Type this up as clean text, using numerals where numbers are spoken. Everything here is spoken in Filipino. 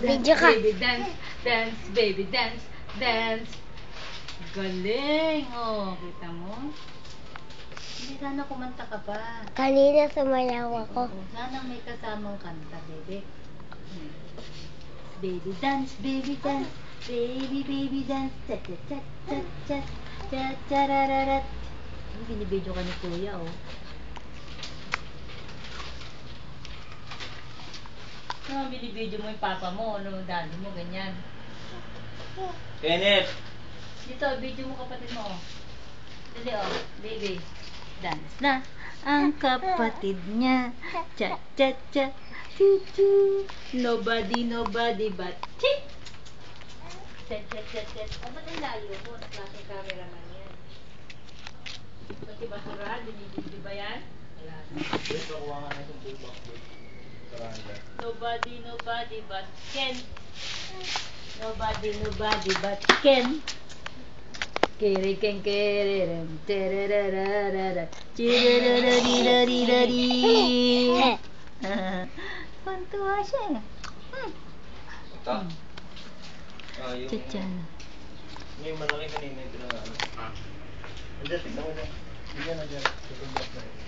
Video ka. Baby, dance, dance, baby, dance, dance. Galing, oh. Kita mo? Hindi, sana kumanta ka pa. Kanina sumayaw ako. Oo, sana may kasamang kanta, bebe. Baby dance, baby dance, baby dance, cha cha cha cha cha cha cha ra ra ra. Binibidyo ka ni Kuya, oh. Binibidyo mo yung papa mo, ano, daddy mo, ganyan. Kenneth! Dito, video mo kapatid mo, oh. Dali, oh, baby. Dance na ang kapatid niya. Cha cha cha. Choo choo. Nobody but chick. Cha cha cha cha. Oh, ba't ang layo mo? Klaseng cameraman yan. Pati basura, binibidyo ba yan? Wala. Wait, nakuha nga na itong toolbox dito. Karanda. Nobody but Ken. Nobody but Ken. Kere ken kere rem tererararara chirerararirari. Pantuwa siya. Ito? Yung... Chachan. Yung malaki kanina yung pinag-ano. Andiyan, tignan mo na. Hindi yan, nandiyan. Sa toolbox na yun.